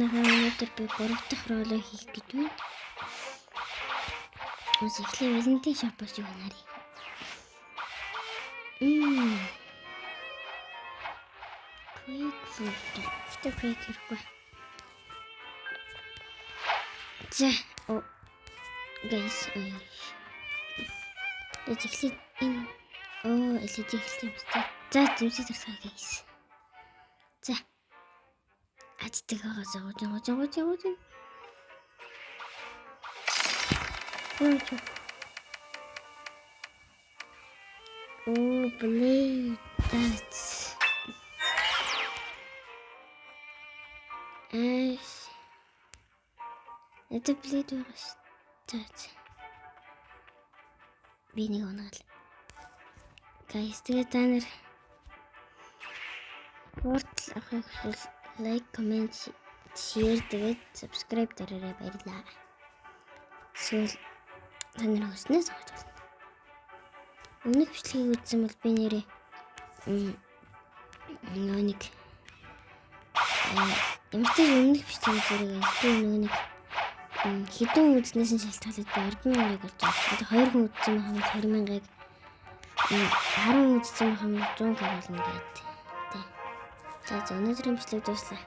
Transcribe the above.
Өнөөдөр би 3 дахь ролоо хийх гэж байна. Ус эхлээ Валентин шопоос юу нарыг. Quick food. Гэтэ quick хэрэггүй. За, guys. Эхлээ энэ элэжи эхлэв баста. За, зүсээ зарсаа guys. За. Ажтайгаа гожоо. Oh, blade. That's. Это блейд вырастает. Бинийг унаал. Guys, тэгээ та нар хурдл авахыг хүсвэл лайк, комент, share тэгээд subscribe дараарай баярлалаа. Эсвэл та нар хүснээс авч болно. Өмнөх бичлэгийг үзсэн бол би нэрээ нэг эмэгтэй өмнөх бичлэг зэрэг би нэг хэдэн үзнээс нь шалтгаалаад би 10,000-ыг олж авсан. Одоо 2 хүн үзсэн юм 20,000-ыг 10 хүн үзсэн юм 100 болно гэдэг. За өнөөдрийн бичлэг дуслаа.